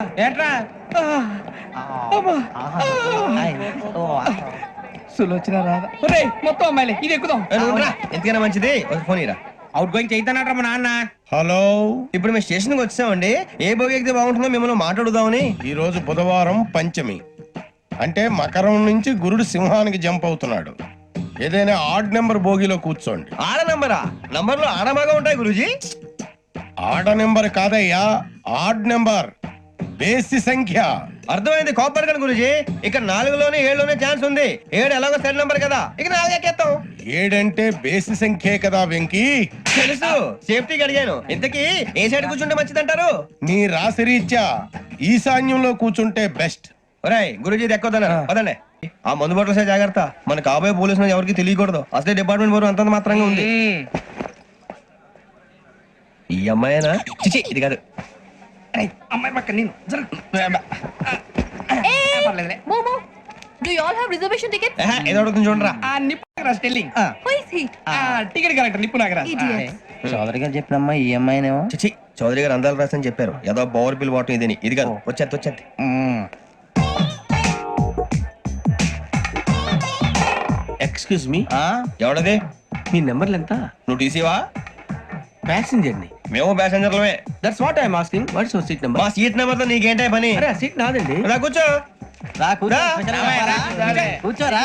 ఏంట్రా సులోచన రాదా మొత్తం అమ్మాయిలే ఇది ఎక్కుదాం. ఎందుకైనా మంచిది ఫోన్ ఇరా. అవుట్ గోయింగ్ చేద్దానట్రా మా నాన్న. హలో, ఇప్పుడు మేము స్టేషన్కి వచ్చామండి. ఏ బోగి ఎక్కితే బాగుంటుందో మిమ్మల్ని మాట్లాడుదామని. ఈ రోజు బుధవారం పంచమి, అంటే మకరం నుంచి గురుడు సింహానికి జంప్ అవుతున్నాడు. ఏదైనా ఆడ్ నెంబర్ బోగిలో కూర్చోండి. ఆడ నంబరా? నంబర్లు ఆడబాగా ఉంటాయి గురూజీ. ఆడ నెంబర్ కాదయ్యా, ఆడ్ నెంబర్, బేసి సంఖ్య. అర్థమైంది. కాపర్ కానీ గురూజీ, ఇక్కడ 4లోనే 7లోనే ఛాన్స్ ఉంది. 7 ఎలాగో సెడ్ నంబర్ కదా, ఇక 4 ఎక్కేస్తాం. 7 అంటే బేసి సంఖ్యే కదా వెంకీ. తెలుసు, సేఫ్టీకి అడిగాను. ఇంతకీ ఏ సైడ్ కూర్చుంటే మంచిదంటారు? నీ రాశి రీత్యా ఈశాన్యంలో కూర్చుంటే బెస్ట్. ఒరేయ్ గురూజీ దెక్కొద్దన్నారు పదండి. ఆ మందు బట్టలసే జాగ్రత్త. మన కాబోయే పోలీసులు ఎవరికి తెలియకూడదు. అసలే డిపార్ట్మెంట్ బోరు అంతంత మాత్రంగా ఉంది. ఈ అమ్మాయినా? చిచి ఇది కాదు. అమ్మాయి పక్క నేను Momo, do you all have reservation tickets? ఏదో అడుగుతుంది చూడరా. నిప్పు Nagaraj telling Who is he? Ticket correct నిప్పు నాగరాజ్. Idiot. చౌదరి గారు చెప్పినమ్మా ఈ అమ్మాయినేమో. చిచి చౌదరి గారు అందాలు రాసని చెప్పారు. ఏదో బోర్ బిల్ వాటం ఇదని. ఇది కాదు, వచ్చేది. Excuse me, ఎవడది? మీ నెంబర్లు ఎంత? నువ్వు టీసీవా? ప్యాసింజర్ ని. మేము ప్యాసెంజర్లమే. That's what I'm asking. What's your seat number? మా సీట్ నెంబర్ తో నీకేంటే పని? అరే ఆ సీట్ నాదండి. రా కూర్చో. రా కూర్చో. రా. కూర్చోరా.